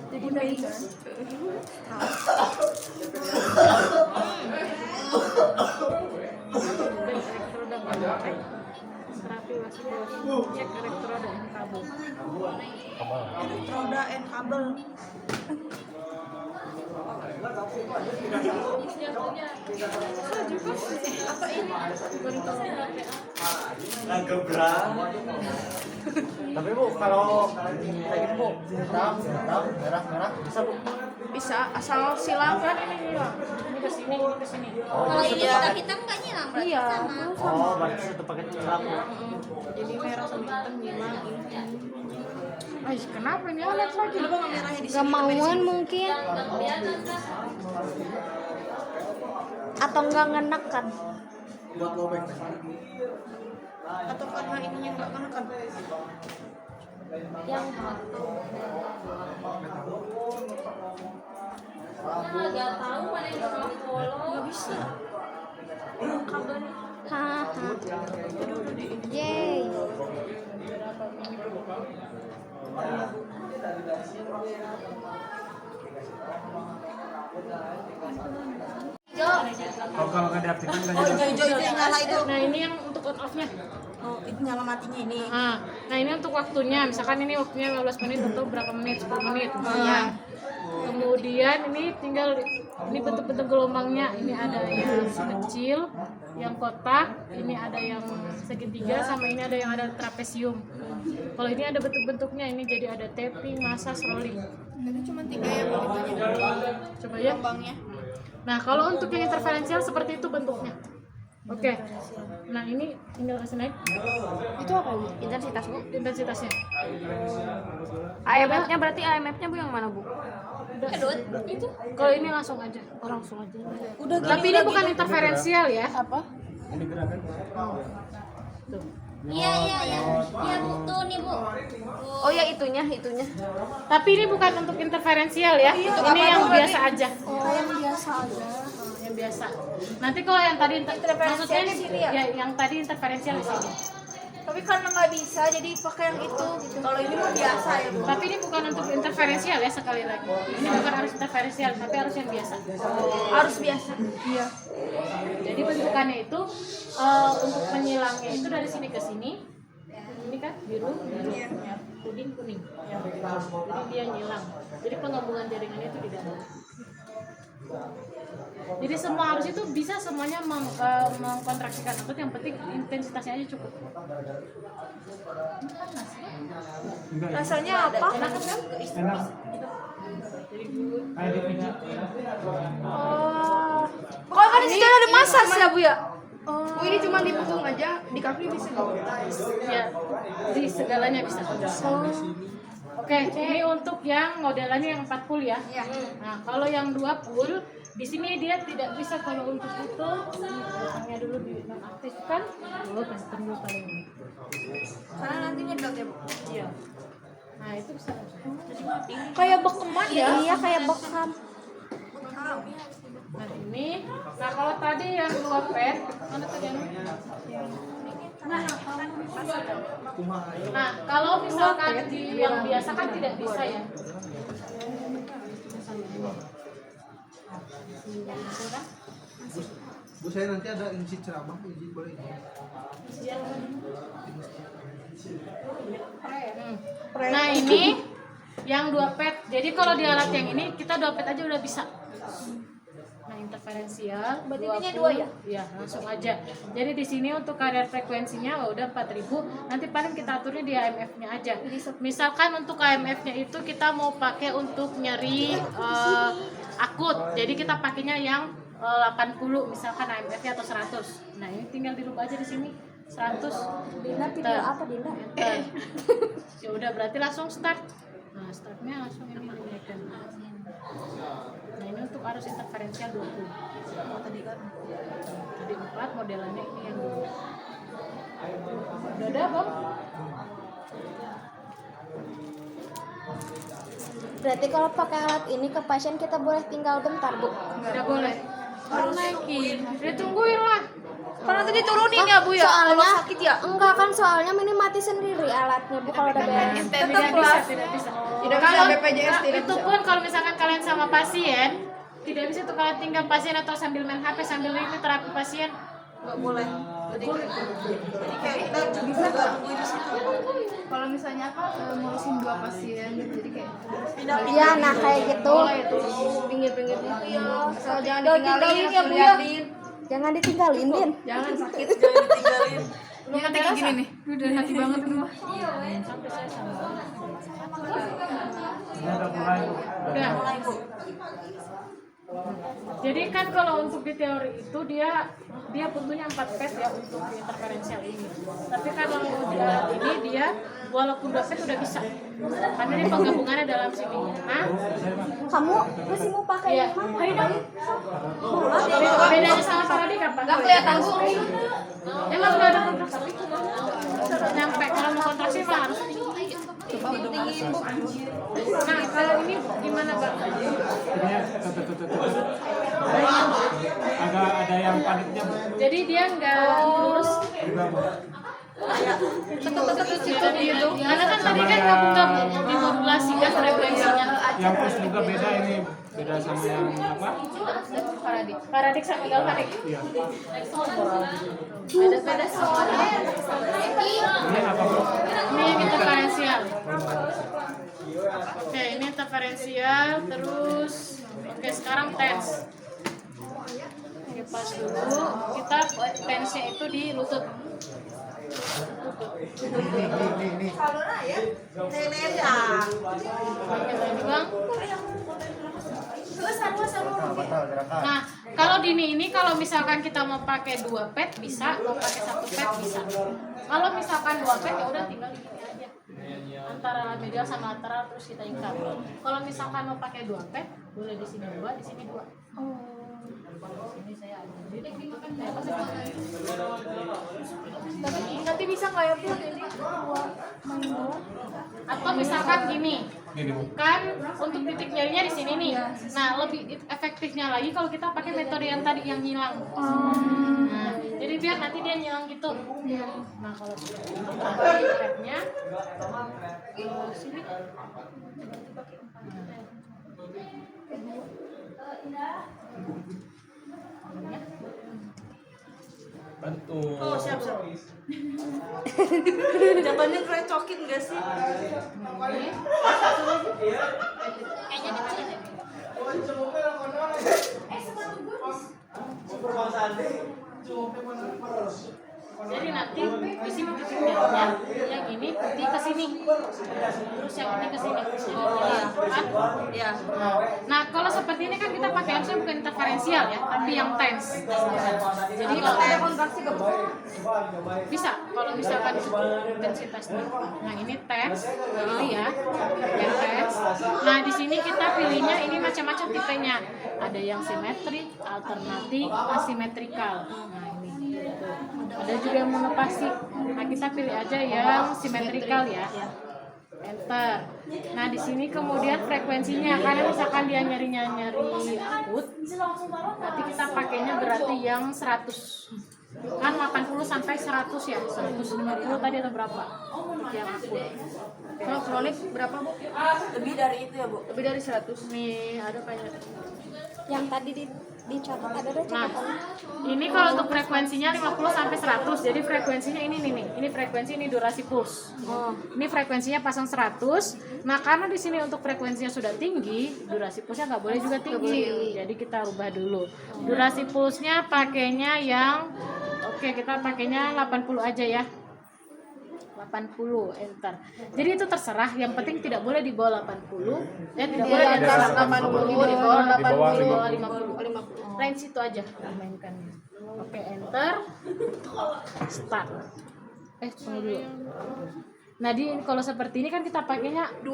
jadi mencos. Terapi masih cek elektroda dan kabel. Elektroda and kabel. Apa ini? Agak berat. Tapi bu kalau kayak gini bu, hitam, merah, bisa bu. Bisa asal silang kan? Ini ke sini, ini ke sini. Oh, Kalau jadi ini satu udah paket. hitam nggak nyilang berarti Iya. sama. Oh, berarti satu paket silang bu. Jadi merah sama hitam nyilang. Ay, kenapa ini alat lagi? Kenapa nggak merahnya di sini? Kemauan mungkin. Atau nggak ngenekan. Buat lobek. Atau karena ininya nggak kena kan? Yang Nggak bisa. Kabelnya. haha. Yay. Oh, kalau nggak diaktifkan nggak Oh, nyala. hijau itu yang nyala itu. Nah, ini yang untuk on off-nya. Oh, itu nyala matinya ini. Nah, ini untuk waktunya. Misalkan ini waktunya 15 menit atau berapa menit? 10 menit. Ya. Kemudian ini tinggal ini bentuk-bentuk gelombangnya. Ini ada yang kecil, yang kotak, ini ada yang segitiga, sama ini ada yang ada trapesium. Kalau ini ada bentuk-bentuknya, ini jadi ada tapping, massage, rolling. Itu cuma 3 ya bentuknya. Coba ya. Gelombangnya. Nah, kalau untuk yang interferensial seperti itu bentuknya. Oke. Nah, ini tinggal kasih naik Itu apa Bu? Intensitas Bu? intensitasnya. AMF-nya berarti AMF-nya Bu yang mana Bu? Udah. Itu. Kalau ini langsung aja. Oh, langsung aja. Udah gini. Tapi ini bukan interferensial ya. Apa? Ini gerakan. Tuh. Iya. Iya Bu, tuh nih Bu. Oh ya itunya. Tapi ini bukan untuk interferensial ya. Ini yang biasa aja. Oh, yang biasa aja. Yang biasa. Nanti kalau yang tadi maksudnya di sini ya? yang tadi interferensial di sini. Tapi karena nggak bisa jadi pakai yang itu gitu. Kalau ini mah biasa ya Bu. Tapi ini bukan untuk interferensial ya, sekali lagi. Ini bukan harus interferensial, tapi harus yang biasa. Harus biasa. Iya. Jadi bentukannya itu untuk penyilangnya itu dari sini ke sini. Ini kan biru, ya. Kuning. Ya. Jadi dia nyilang. Jadi penggabungan jaringannya itu di dalam. Jadi semua arus itu bisa semuanya mengkontraksikan otot, yang penting intensitasnya aja cukup. Rasanya apa? Enak kan? Enak. Kayak dipijit. Oh. Pokoknya kan di situ ada massage ya Bu ya? Bu, ini cuma di punggung aja, di kaki bisa gitu. Ya, di segalanya bisa. Oke, ini untuk yang modelannya yang 4 pull ya. Nah, kalau yang 2 pull, di sini dia tidak bisa. Kalau untuk itu, hanya dulu dinonaktifkan, dulu testing dulu kali ini. Karena nanti nyedot ya Bu. Iya. Nah, itu bisa. Kayak bekeman ya? Iya kayak bekam. Nah, ini. Nah, kalau tadi yang 2 pad, mana tadi yang Nah, kalau misalkan di yang biasa kan tidak bisa ya. Bu, saya nanti ada ngisi ceramah, izin boleh izin. Nah, ini yang 2 pad. Jadi kalau di alat yang ini kita 2 pad aja udah bisa. Nah, interferensial. Berarti ininya 2 ya? Iya, langsung aja. Jadi di sini untuk kadar frekuensinya udah 4000. Nanti paling kita aturnya di AMF-nya aja. Misalkan untuk AMF-nya itu kita mau pakai untuk nyeri akut. Jadi kita pakainya yang 80 misalkan AMF-nya atau 100. Nah, ini tinggal dirubah aja di sini 100. Dinda video apa Dinda? Enter. Ya udah, berarti langsung start. Nah, startnya langsung ini dinaikkan. Nah, ini untuk arus interferensial 20. Tadi 4, modelannya ini yang 2. Udah ada, Bang? Berarti kalau pakai alat ini ke pasien kita boleh tinggal bentar Bu. Nggak boleh. Harus naikin. Ditungguin lah. Karena tadi turunin ya Bu ya? Kalau Soalnya sakit ya? enggak kan, soalnya mini mati sendiri alatnya Bu kalau udah beres. Tidak bisa, tidak bisa. Tidak bisa, Kalau BPJS tidak itu bisa. pun kalau misalkan kalian sama pasien, tidak bisa tuh kalian tinggal pasien atau sambil main HP sambil ini terapi pasien. Nggak boleh. Jadi kayak kita bisa nggak tunggu di situ. Kalau misalnya apa ngurusin 2 pasien, jadi kayak Iya, nah kayak gitu. pinggir-pinggir gitu ya. Asal jangan Jangan ditinggalin tinggalin ya, Bu, ya. ngeliatin. Jangan ditinggalin, Din. Jangan sakit, jangan ditinggalin. Ini nanti kayak gini nih. Udah hati banget nih. Ini udah mulai. Udah. Jadi kan kalau untuk di teori itu dia butuhnya 4 pad ya untuk interferensial ini. Tapi kalau di alat ini dia walaupun 2 pad udah bisa. Karena dia penggabungannya dalam sini. Nah, Kamu masih mau pakai iya. yang mana? Ayo dong. Bedanya sama Faradik apa? Nggak kelihatan Bu. Emang udah ada kontraksi? Nyampe kalau mau kontraksi mah harus tinggi. Nah, kalau ini gimana, Bang? Ini agak ada yang padatnya. Jadi dia nggak lurus. Tetep gitu. Karena kan tadi kan gabung-gabung dimodulasi kan frekuensinya. Yang plus juga beda ini, beda sama yang apa? Paradik sama galvanik. Iya. Beda-beda semuanya. Ini apa bro? Ini yang interferensial. Oke, ini interferensial. Terus, oke sekarang tes. Oke, pas dulu kita tensnya itu di lutut. Saudara ya. Nenek ya. Oke, tadi Bang. Batal gerakan. Nah, kalau dini ini kalau misalkan kita mau pakai 2 pad bisa, mau pakai 1 pad bisa. Kalau misalkan 2 pad ya udah tinggal di sini aja. Antara medial sama lateral terus kita ikat. Kalau misalkan mau pakai 2 pad, boleh di sini 2, di sini 2. Ini saya ada. Jadi dimakan ya pasti. Tapi nanti bisa nggak ya Bu ini buat main bola? Atau misalkan gini. Gini bu. Kan untuk titik nyerinya di sini nih. Nah, lebih efektifnya lagi kalau kita pakai metode yang tadi yang nyilang. Nah, jadi biar nanti dia nyilang gitu. Nah, kalau rapnya sini. Bantu. Oh, siap. Jawabannya kerecokin nggak sih? Kayaknya di Jadi nanti di sini titik merahnya, yang ini putih ke sini, terus yang ini ke sini. Iya. Nah, kalau seperti ini kan kita pakai harusnya bukan interferensial ya, tapi yang tense. Jadi kalau ada kontraksi ke bisa, kalau misalkan intensitasnya. Nah, ini tense, ini ya, yang tense. Nah, di sini kita pilihnya ini macam-macam tipenya. Ada yang simetrik, alternatif, asimetrikal. Nah, ini. Ada juga yang monopasif. Nah, kita pilih aja yang simetrikal ya. Enter. Nah, di sini kemudian frekuensinya, karena misalkan dia nyari akut, nanti kita pakainya berarti yang 100. Kan 80 sampai 100 ya. 150 tadi atau berapa? Yang akut. Kalau kronik berapa, Bu? Lebih dari itu ya, Bu. Lebih dari 100. Nih, ada banyak. Yang tadi dicatat ada Nah, catatan. ini kalau untuk frekuensinya 50 sampai 100. Jadi frekuensinya ini nih. Ini frekuensi, ini durasi puls. Ini frekuensinya pasang 100. Nah, karena di sini untuk frekuensinya sudah tinggi, durasi pulsnya nggak boleh juga tinggi. Jadi kita rubah dulu. Durasi pulsnya pakainya yang kita pakainya 80 aja ya. 80, enter. Jadi itu terserah, yang penting tidak boleh di bawah 80. Tidak boleh di atas 80, di bawah 80, di bawah 50. Range itu aja dimainkan. Oke, enter. Start. Tunggu dulu. Nah, kalau seperti ini kan kita pakainya 4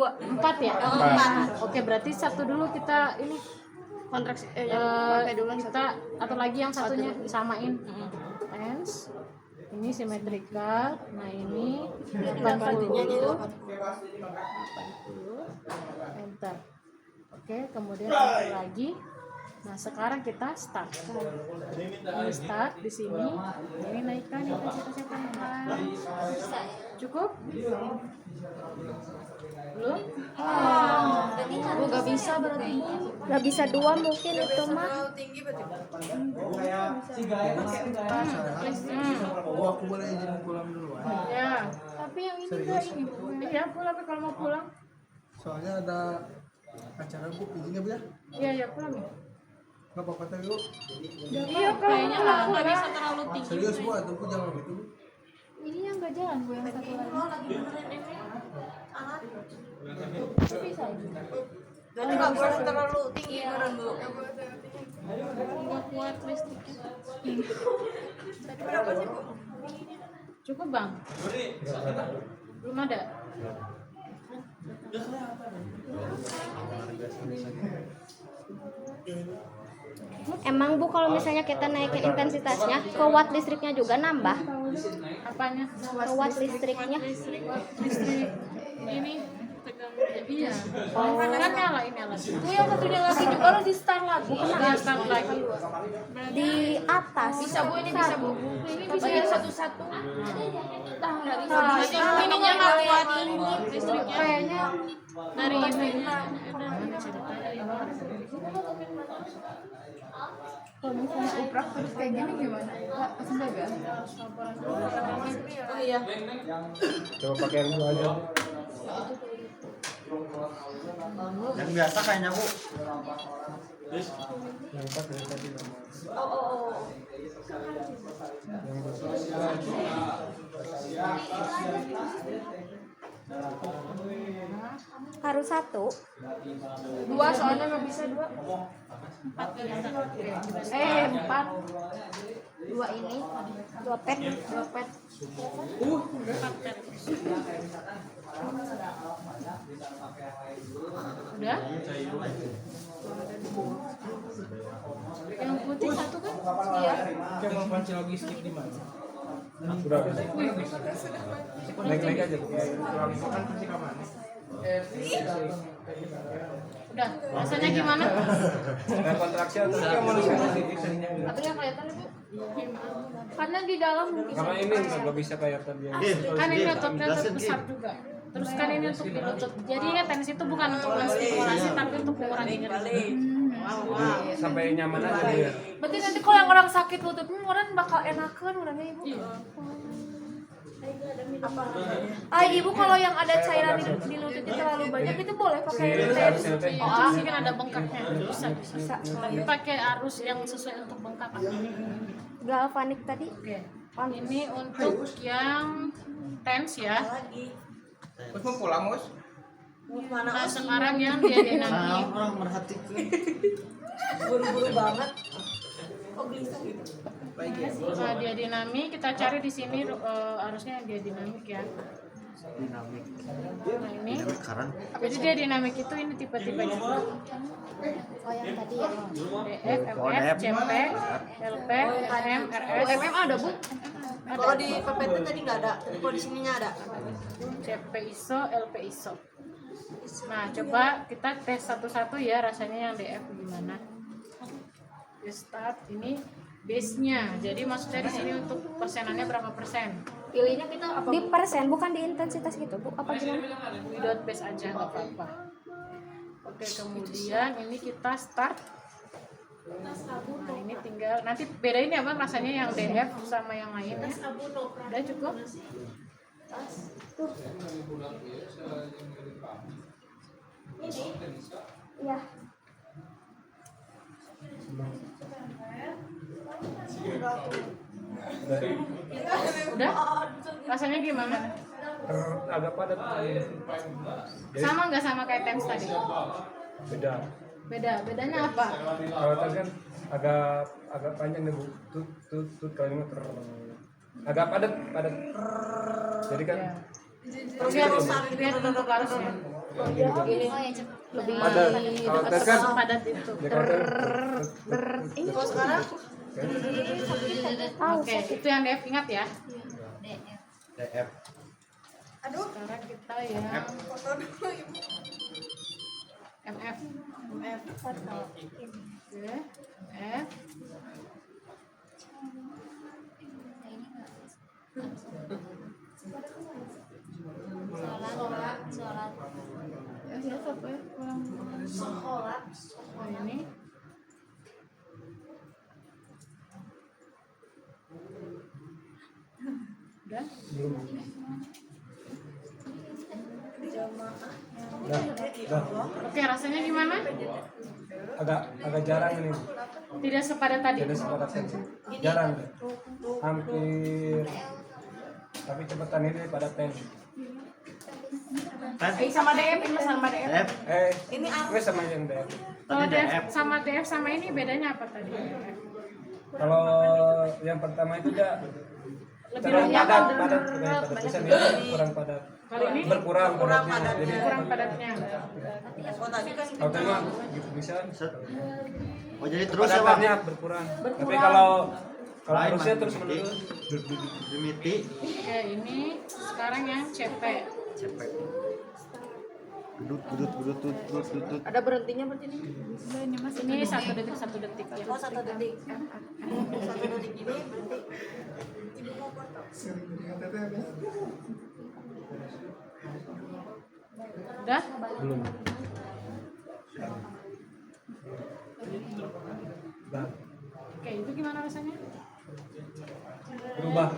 ya? 4. Oke, berarti satu dulu kita ini kontraksi kita atau lagi yang satunya samain. Tense. Ini simetrikal. Nah, ini 80. Enter. Oke, kemudian satu lagi. Nah, sekarang kita start. Ini start di sini. Ini naikkan intensitasnya pelan-pelan. Cukup? Belum? Gak bisa berarti. Gak bisa 2 mungkin itu mah. Aku boleh izin pulang dulu. Ya. Tapi yang ini enggak ini. Iya, pulang kalau mau pulang. Soalnya ada acara Bu, izinnya Bu ya? Iya, pulang ya. Nggak apa-apa tadi Bu. Iya, kayaknya nggak bisa terlalu tinggi. Serius Bu, atau Bu jangan gitu Bu. Ini yang enggak jalan Bu, yang satu lagi. Bisa ini. Jadi nggak boleh terlalu tinggi kan, Bu. Nggak kuat listriknya. Berapa sih, Bu? Cukup, Bang? Belum ada. Emang Bu kalau misalnya kita naikin intensitasnya, ke watt listriknya juga nambah. Apanya? Ke watt listriknya. Listrik ini tegang. Iya. Kan nyala ini alat. Itu yang satunya lagi juga harus di start lagi. Nah, start lagi. Di atas. Bisa Bu, ini bisa Bu. Ini bisa yang satu-satu. Nggak bisa. Ininya nggak kuat listriknya. Kayaknya Dari ini. kalau misalnya uprak terus kayak gini gimana? Nggak, pasti gagal. Oh iya. Coba pakai yang dua aja. Yang biasa kayaknya Bu. Yang pas dari tadi. Harus 1. 2 soalnya nggak bisa 2. 4. 2 ini. 2 pet. 2 pet. Udah? Yang putih satu kan? Iya. Kemampuan logistik di mana? Sudah. Naik aja tuh. Udah. Rasanya gimana? Nah, kontraksi atau manusia Tapi nggak kelihatan Bu. Karena di dalam mungkin. karena ini nggak bisa kayak tadi. Kan ini ototnya besar juga. Terus kan ini untuk di lutut. Jadi kan tenis itu bukan untuk menstimulasi tapi untuk mengurangi nyeri. Sampai nyaman aja dia. Berarti nanti kalau yang orang sakit lututnya orang bakal enakan orangnya Ibu. Ibu kalau yang ada cairan di lututnya terlalu banyak itu boleh pakai TENS. Oh, sih kan ada bengkaknya. Bisa. Tapi pakai arus yang sesuai untuk bengkak. Galvanik tadi. Oke. Ini untuk yang TENS ya. Terus mau pulang, Mus? Nah, sekarang yang diadinamik. Orang merhatikan. Buru-buru banget. Oh gelisah gitu. Nah, diadinamik kita cari di sini arusnya yang diadinamik ya. Dinamik. Nah, ini. Sekarang Jadi diadinamik itu ini tipe-tipe gitu. Oh yang tadi ya. DF, MF, CP, LP, MM, RS. MM ada, Bu? Kalau di PPT tadi nggak ada, kalau di sininya ada. CP ISO, LP ISO. Nah, coba kita tes satu-satu ya rasanya yang DF gimana. Start ini base-nya. Jadi maksudnya di sini untuk persenannya berapa persen? Pilihnya kita apa? Di persen bukan di intensitas gitu Bu. Apa gimana? Without base aja nggak apa-apa. Oke, kemudian ini kita start. Nah, ini tinggal nanti bedain ya Bang rasanya yang DF sama yang lainnya. Udah cukup? Iya. Udah? Rasanya gimana? Agak padat. Sama nggak sama kayak TENS tadi? Beda. Bedanya apa? Kalau tadi kan agak panjang nih Bu. Tut kalimat agak padat. Jadi kan Lihat untuk arusnya. Ini lebih padat. Kalau tes kan Padat itu. ya kalau Kalau sekarang Oke, itu yang DF ingat ya. DF. Sekarang kita yang MF. Oke, F. Oh, ini. Udah? Oke, rasanya gimana? agak jarang ini. Tidak sepadat tadi. Jadi sepadat jarang. Hampir. Tapi cepetan ini pada TENS. sama DM, ini sama DM. DF. ini Gue sama yang DF. Kalau DF sama DF sama ini bedanya apa tadi? Kalau yang pertama itu dia Lebih terlalu banyak. padat tulisan ini kurang padat. Kalau ini Berkurang padatnya. Jadi kurang padatnya. oh tadi kan kalau tadi mah gitu bisa. Oh jadi terus ya Bang? Padatannya berkurang. Tapi kalau arusnya terus menurun. Dimiti. Oke, ini sekarang yang CP. Cepet. Gedut. Ada berhentinya berarti ini. Ini 1 detik ya. oh 1 detik. 1 detik ini berarti Udah? Belum. Oke, itu gimana rasanya? Berubah.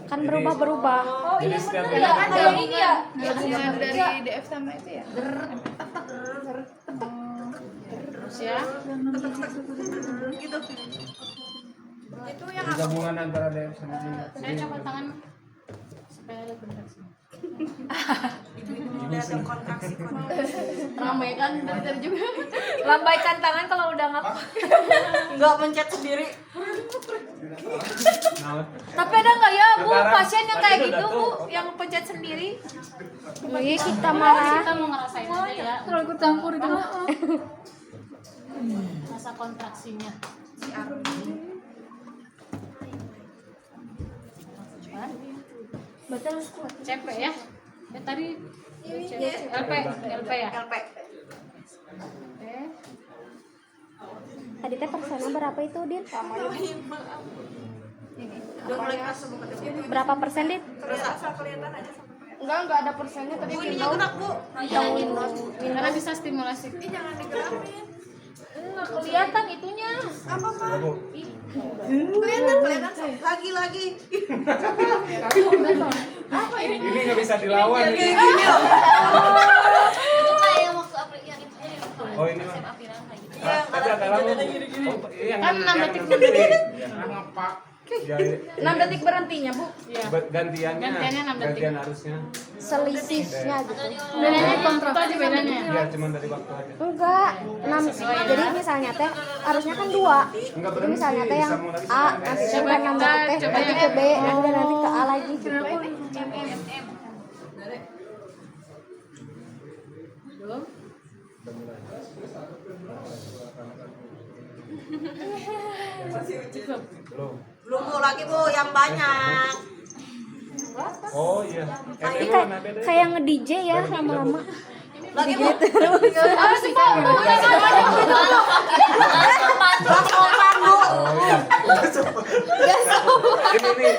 Kan berubah-berubah. Jadi setiap Ada ini ya. gabungan dari DF sama itu ya. Terus ya. Gitu. Itu yang jadi gabungan antara DF sama ini. Saya coba tangan supaya lihat benar sih. ada kontraksi. Ramai kan dari juga. Lambaikan tangan kalau udah Enggak mencet sendiri. Nah, Tapi ada nggak ya Bu Sekarang, pasien yang kayak tadi gitu udah Bu, tuh. yang pencet sendiri? Wih, kita marah. Kita mau ngerasain aja ya Kalau ikut campur itu. masa kontraksinya. Berarti harus kuat. CP ya. Ya tadi LP ya. LP. Oke. Tadi teh persennya berapa itu, Dit? Udah mulai kerasa muka dia. Berapa persen, Dit? Terus asal kelihatan aja sampai. Enggak ada persennya tadi Bu ininya gerak Bu. Karena bisa stimulasi. Ini jangan digerakin. Nggak kelihatan itunya. Apa Pak? Bu. Kelihatan lagi. Ini nggak bisa dilawan. Gini loh. Itu kayak yang waktu April yang itu ya. Oh ini mah. SMA Piran kayak gitu. Tapi agak lama. Oh, yang Kan 6 detik berhenti. Ya, 6 detik berhentinya, Bu. Iya. gantiannya 6 detik. gantian harusnya. Selisihnya gitu. Bedanya kontrol aja bedanya. Ya cuma dari waktu aja. Enggak, 6. Jadi misalnya teh harusnya kan 2. Enggak Jadi berhenti. misalnya teh yang Sambung lagi A, sama nanti S. coba 6 detik teh, coba nanti ya. ke B, nanti ke A lagi gitu. Belum. Belum Bu, lagi Bu, yang banyak. Oh iya. Ini kayak nge-DJ ya lama-lama. Lagi Bu. Oh iya. Ini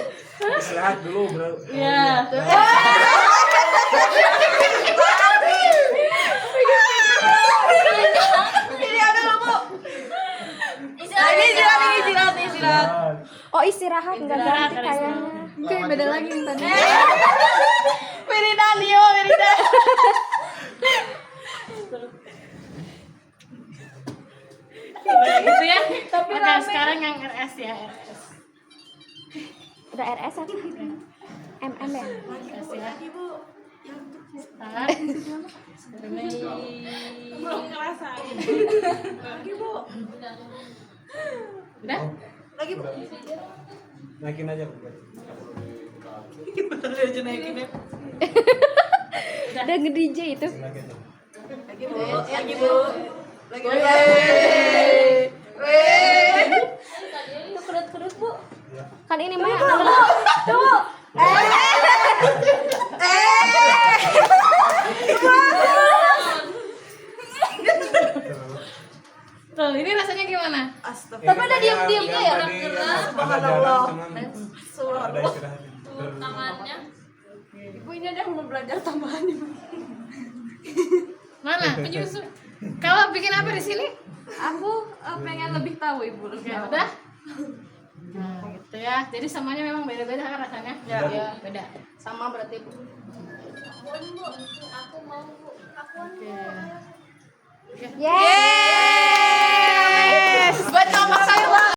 istirahat dulu bro. Iya. Ini ada loh Bu. Istirahat. Oh istirahat nggak ganti kayaknya. Kayak beda lagi yang tadi. Wiridan yo, Wiridan. Gitu ya. Oke, sekarang yang RS ya, RS. Udah RS apa? MM ya? RS ya. Start. Belum ngerasain. Udah? Lagi Bu. Naikin aja. Udah nge-DJ itu. Naikin aja. Lagi Bu. Lagi Bu. Lagi Bu. Itu kerut-kerut Bu. Kan ini mah Tuh, ini rasanya gimana? Astaga. Tapi udah diam-diamnya ya. Subhanallah. Ada istirahatnya. Tangannya. Ibu ini ada yang mau belajar tambahan nih Bu. Mana? Penyusun. Kalau bikin apa di sini? Aku pengen lebih tahu Ibu. Oke, udah. Nah, gitu ya. Jadi semuanya memang beda-beda kan rasanya? Ya, beda. Sama berarti Bu. Aku mau Bu. Aku Oke. Yeay.